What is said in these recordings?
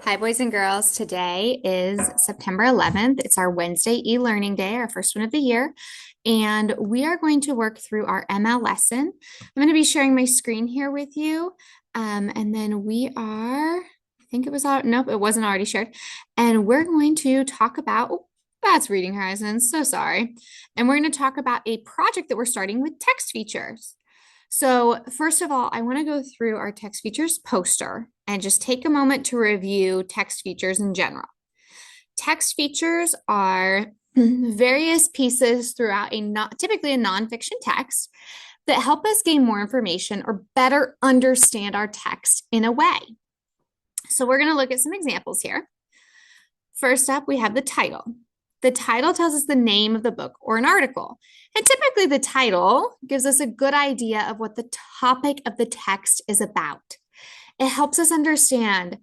Hi, boys and girls. Today is September 11th. It's our Wednesday e-learning day, our first one of the year. And we are going to work through our ML lesson. I'm going to be sharing my screen here with you. And then I think it was, nope, it wasn't already shared. And we're going to talk about, oh, that's Reading Horizons. So sorry. And we're going to talk about a project that we're starting with text features. So first of all, I want to go through our text features poster and just take a moment to review text features in general. Text features are various pieces throughout typically a nonfiction text that help us gain more information or better understand our text in a way. So we're going to look at some examples here. First up, we have the title. The title tells us the name of the book or an article. And typically the title gives us a good idea of what the topic of the text is about. It helps us understand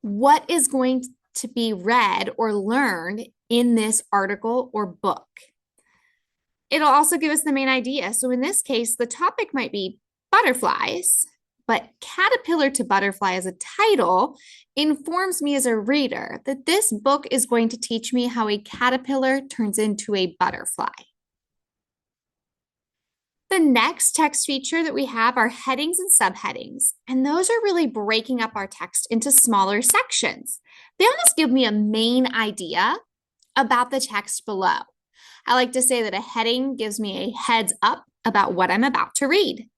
what is going to be read or learned in this article or book. It'll also give us the main idea. So in this case, the topic might be butterflies, but caterpillar to butterfly as a title informs me as a reader that this book is going to teach me how a caterpillar turns into a butterfly. The next text feature that we have are headings and subheadings, and those are really breaking up our text into smaller sections. They almost give me a main idea about the text below. I like to say that a heading gives me a heads up about what I'm about to read.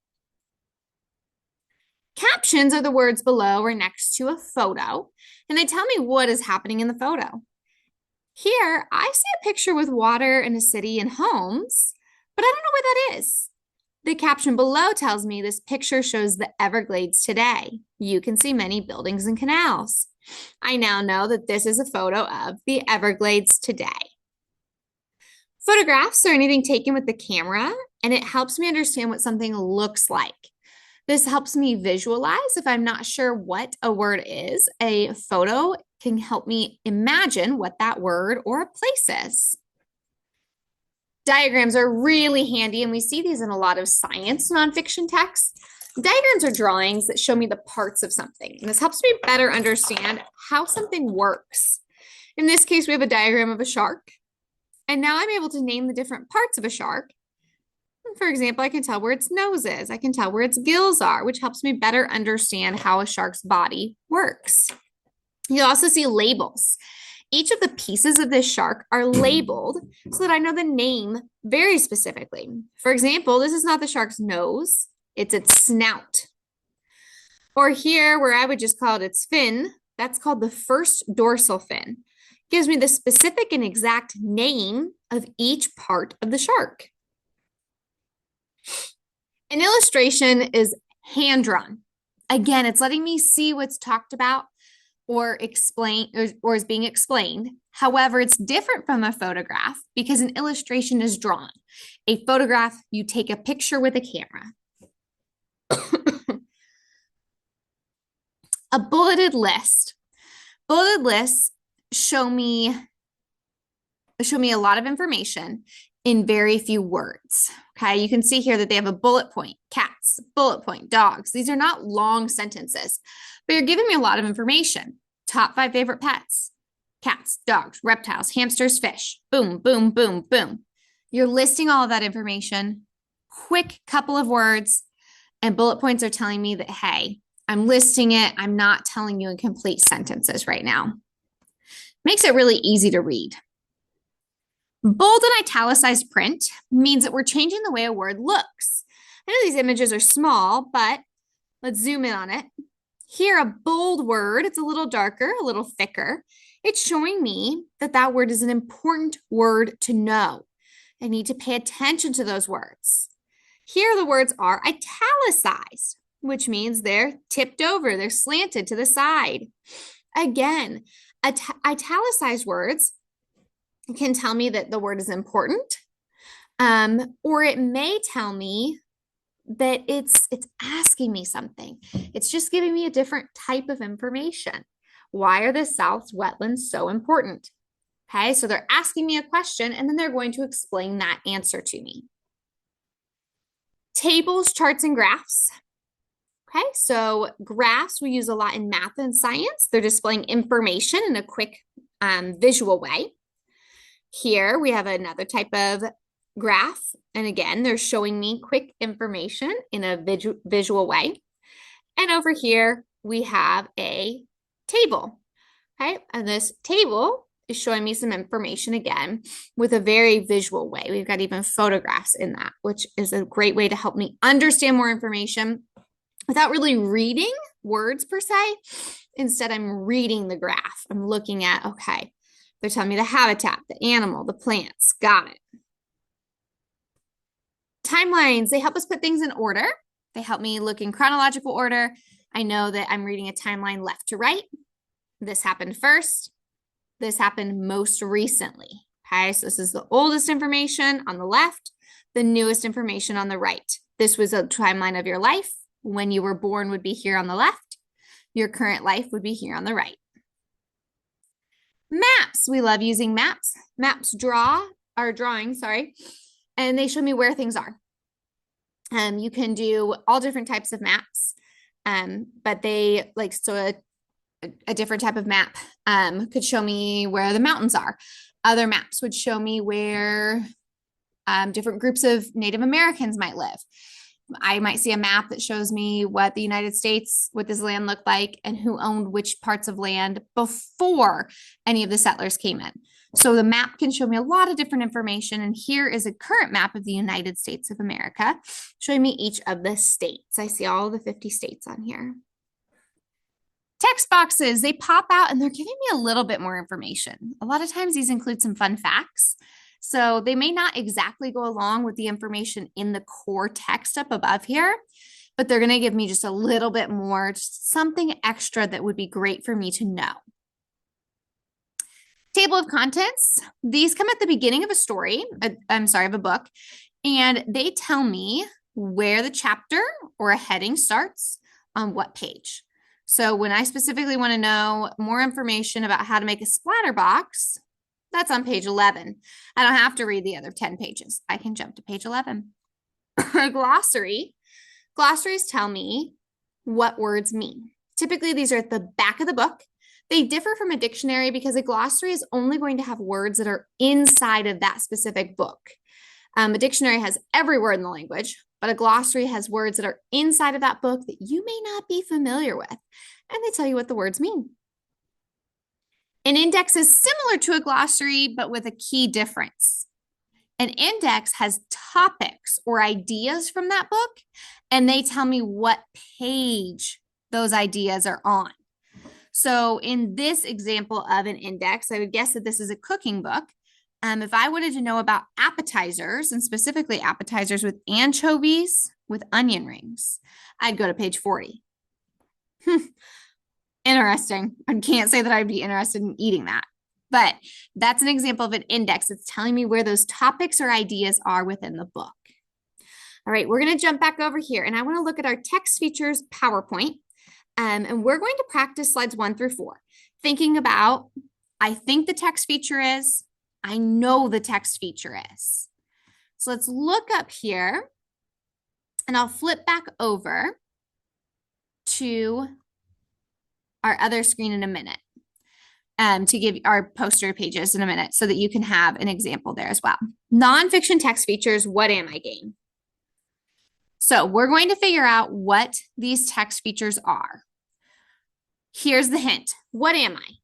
Captions are the words below or next to a photo, and they tell me what is happening in the photo. Here, I see a picture with water and a city and homes, but I don't know where that is. The caption below tells me this picture shows the Everglades today. You can see many buildings and canals. I now know that this is a photo of the Everglades today. Photographs are anything taken with the camera, and it helps me understand what something looks like. This helps me visualize if I'm not sure what a word is. A photo can help me imagine what that word or a place is. Diagrams are really handy, and we see these in a lot of science nonfiction texts. Diagrams are drawings that show me the parts of something, and this helps me better understand how something works. In this case, we have a diagram of a shark, and now I'm able to name the different parts of a shark. For example, I can tell where its nose is. I can tell where its gills are, which helps me better understand how a shark's body works. You'll also see labels. Each of the pieces of this shark are labeled so that I know the name very specifically. For example, this is not the shark's nose, it's its snout. Or here, where I would just call it its fin, that's called the first dorsal fin. Gives me the specific and exact name of each part of the shark. An illustration is hand drawn. Again, it's letting me see what's talked about or explain or is being explained. However, it's different from a photograph because an illustration is drawn. A photograph, you take a picture with a camera. A bulleted list. Bulleted lists show me a lot of information in very few words. Okay, you can see here that they have a bullet point, cats, bullet point, dogs. These are not long sentences, but you're giving me a lot of information. Top 5 favorite pets: cats, dogs, reptiles, hamsters, fish. Boom, boom, boom, boom. You're listing all of that information, quick couple of words, and bullet points are telling me that, hey, I'm listing it. I'm not telling you in complete sentences right now. Makes it really easy to read. Bold and italicized print means that we're changing the way a word looks. I know these images are small, but let's zoom in on it. Here, a bold word, it's a little darker, a little thicker. It's showing me that that word is an important word to know. I need to pay attention to those words. Here, the words are italicized, which means they're tipped over, they're slanted to the side. Again, italicized words can tell me that the word is important, or it may tell me that it's asking me something. It's just giving me a different type of information. Why are the South's wetlands so important? Okay, so they're asking me a question, and then they're going to explain that answer to me. Tables, charts, and graphs Okay, so graphs we use a lot in math and science. They're displaying information in a quick visual way. Here we have another type of graph. And again, they're showing me quick information in a visual way. And over here, we have a table. Okay, and this table is showing me some information again with a very visual way. We've got even photographs in that, which is a great way to help me understand more information without really reading words per se. Instead, I'm reading the graph. I'm looking at, okay, they're telling me the habitat, the animal, the plants. Got it. Timelines, they help us put things in order. They help me look in chronological order. I know that I'm reading a timeline left to right. This happened first. This happened most recently. Okay, so this is the oldest information on the left, the newest information on the right. This was a timeline of your life. When you were born would be here on the left. Your current life would be here on the right. Maps, we love using maps. Maps drawing, and they show me where things are. You can do all different types of maps, but they like, so a different type of map could show me where the mountains are. Other maps would show me where different groups of Native Americans might live. I might see a map that shows me what the United States, what this land looked like, and who owned which parts of land before any of the settlers came in. So the map can show me a lot of different information. And here is a current map of the United States of America, showing me each of the states. I see all the 50 states on here. Text boxes, they pop out and they're giving me a little bit more information. A lot of times these include some fun facts. So they may not exactly go along with the information in the core text up above here, but they're going to give me just a little bit more, just something extra that would be great for me to know. Table of contents, these come at the beginning of a story, of a book, and they tell me where the chapter or a heading starts on what page. So when I specifically want to know more information about how to make a splatter box, that's on page 11. I don't have to read the other 10 pages. I can jump to page 11. A glossary. Glossaries tell me what words mean. Typically, these are at the back of the book. They differ from a dictionary because a glossary is only going to have words that are inside of that specific book. A dictionary has every word in the language, but a glossary has words that are inside of that book that you may not be familiar with, and they tell you what the words mean. An index is similar to a glossary, but with a key difference. An index has topics or ideas from that book, and they tell me what page those ideas are on. So in this example of an index, I would guess that this is a cooking book. If I wanted to know about appetizers, and specifically appetizers with anchovies with onion rings, I'd go to page 40. Interesting. I can't say that I'd be interested in eating that, but that's an example of an index. It's telling me where those topics or ideas are within the book. All right, we're going to jump back over here, and I want to look at our text features PowerPoint, and we're going to practice slides 1 through 4, thinking about, I think the text feature is, I know the text feature is. So let's look up here, and I'll flip back over to our other screen in a minute to give our poster pages in a minute so that you can have an example there as well. Nonfiction text features, what am I game? So we're going to figure out what these text features are. Here's the hint. What am I?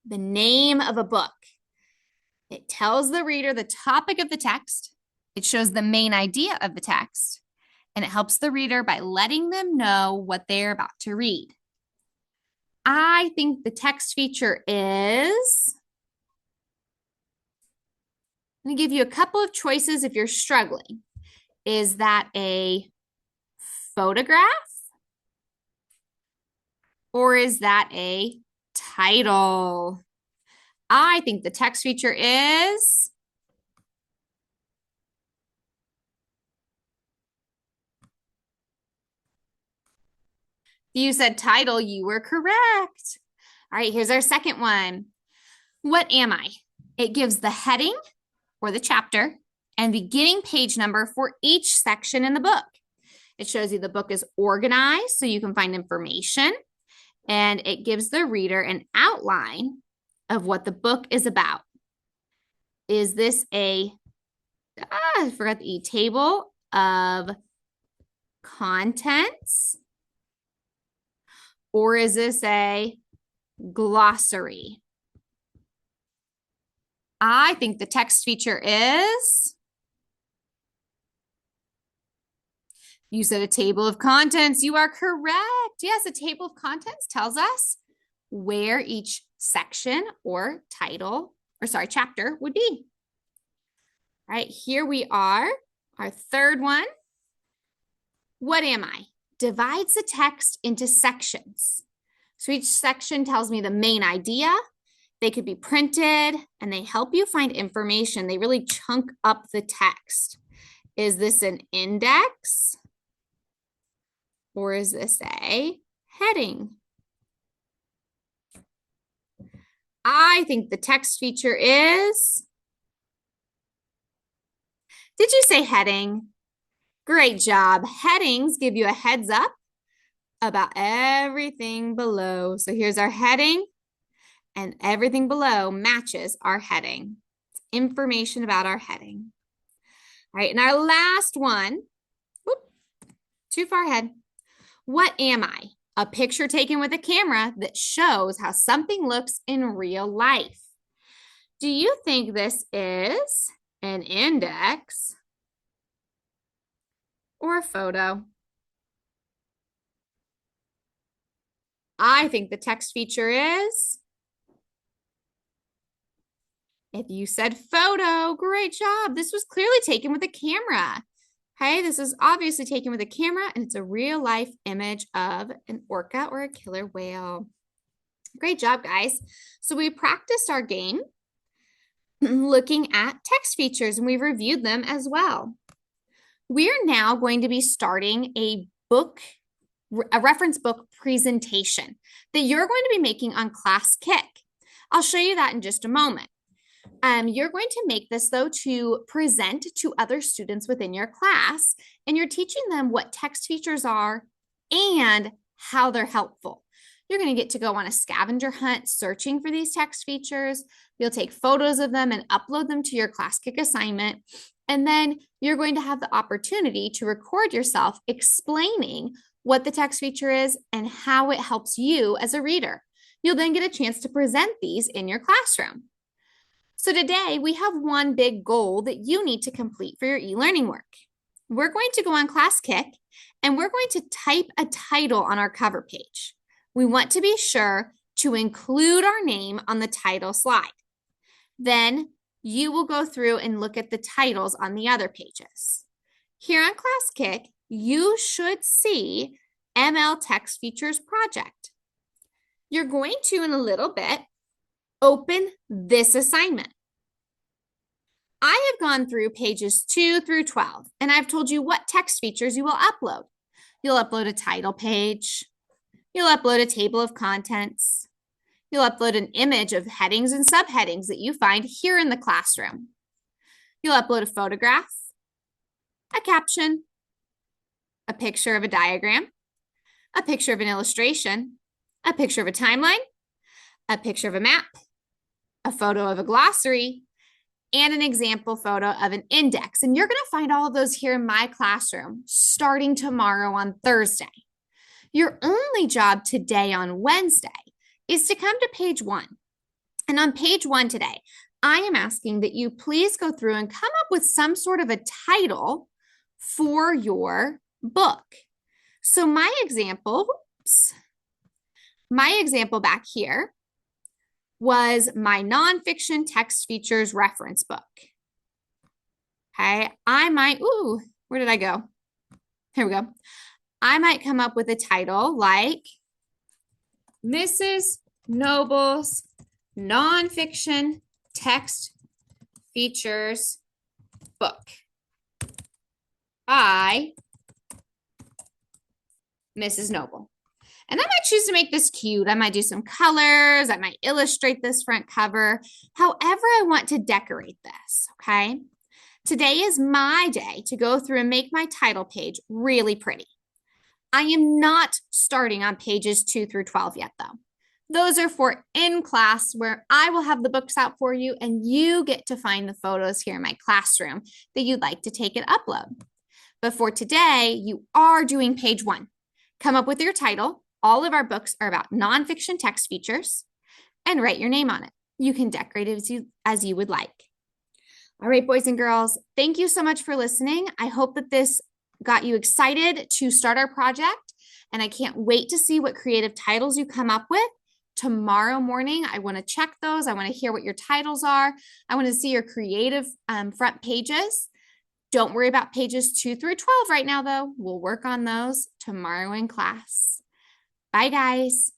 The name of a book. It tells the reader the topic of the text. It shows the main idea of the text, and it helps the reader by letting them know what they're about to read. I think the text feature is, I'm going to give you a couple of choices if you're struggling. Is that a photograph? Or is that a title? I think the text feature is you said title, you were correct. All right, here's our second one. What am I? It gives the heading or the chapter and beginning page number for each section in the book. It shows you the book is organized so you can find information, and it gives the reader an outline of what the book is about. Is this I forgot the table of contents, or is this a glossary? I think the text feature is, you said a table of contents. You are correct. Yes, a table of contents tells us where each section or title, or sorry, chapter would be. All right, here we are, our third one. What am I? Divides the text into sections. So each section tells me the main idea. They could be printed and they help you find information. They really chunk up the text. Is this an index? Or is this a heading? I think the text feature is, did you say heading? Great job. Headings give you a heads up about everything below. So here's our heading, and everything below matches our heading. It's information about our heading. All right, and our last one, whoop, too far ahead. What am I? A picture taken with a camera that shows how something looks in real life. Do you think this is an index or a photo? I think the text feature is, if you said photo, great job. This was clearly taken with a camera. Okay, this is obviously taken with a camera, and it's a real life image of an orca or a killer whale. Great job, guys. So we practiced our game looking at text features, and we reviewed them as well. We're now going to be starting a reference book presentation that you're going to be making on Class Kick. I'll show you that in just a moment. You're going to make this, though, to present to other students within your class, and you're teaching them what text features are and how they're helpful. You're going to get to go on a scavenger hunt searching for these text features. You'll take photos of them and upload them to your Class Kick assignment, and then you're going to have the opportunity to record yourself explaining what the text feature is and how it helps you as a reader. You'll then get a chance to present these in your classroom. So today we have one big goal that you need to complete for your e-learning work. We're going to go on Class Kick, and we're going to type a title on our cover page. We want to be sure to include our name on the title slide. Then you will go through and look at the titles on the other pages. Here on Class Kick, you should see ML Text Features Project. You're going to, in a little bit, open this assignment. I have gone through pages 2 through 12, and I've told you what text features you will upload. You'll upload a title page. You'll upload a table of contents. You'll upload an image of headings and subheadings that you find here in the classroom. You'll upload a photograph, a caption, a picture of a diagram, a picture of an illustration, a picture of a timeline, a picture of a map, a photo of a glossary, and an example photo of an index. And you're going to find all of those here in my classroom starting tomorrow on Thursday. Your only job today on Wednesday is to come to page 1. And on page 1 today, I am asking that you please go through and come up with some sort of a title for your book. So my example back here was my nonfiction text features reference book. Okay, I might, where did I go? Here we go. I might come up with a title like Mrs. Noble's Nonfiction Text Features Book by Mrs. Noble. And I might choose to make this cute. I might do some colors. I might illustrate this front cover. However I want to decorate this, okay? Today is my day to go through and make my title page really pretty. I am not starting on pages 2 through 12 yet, though. Those are for in class where I will have the books out for you and you get to find the photos here in my classroom that you'd like to take and upload. But for today, you are doing page 1. Come up with your title. All of our books are about nonfiction text features and write your name on it. You can decorate it as you would like. All right, boys and girls, thank you so much for listening. I hope that this got you excited to start our project, and I can't wait to see what creative titles you come up with. Tomorrow morning, I want to check those. I want to hear what your titles are. I want to see your creative front pages. Don't worry about pages 2 through 12 right now, though. We'll work on those tomorrow in class. Bye, guys.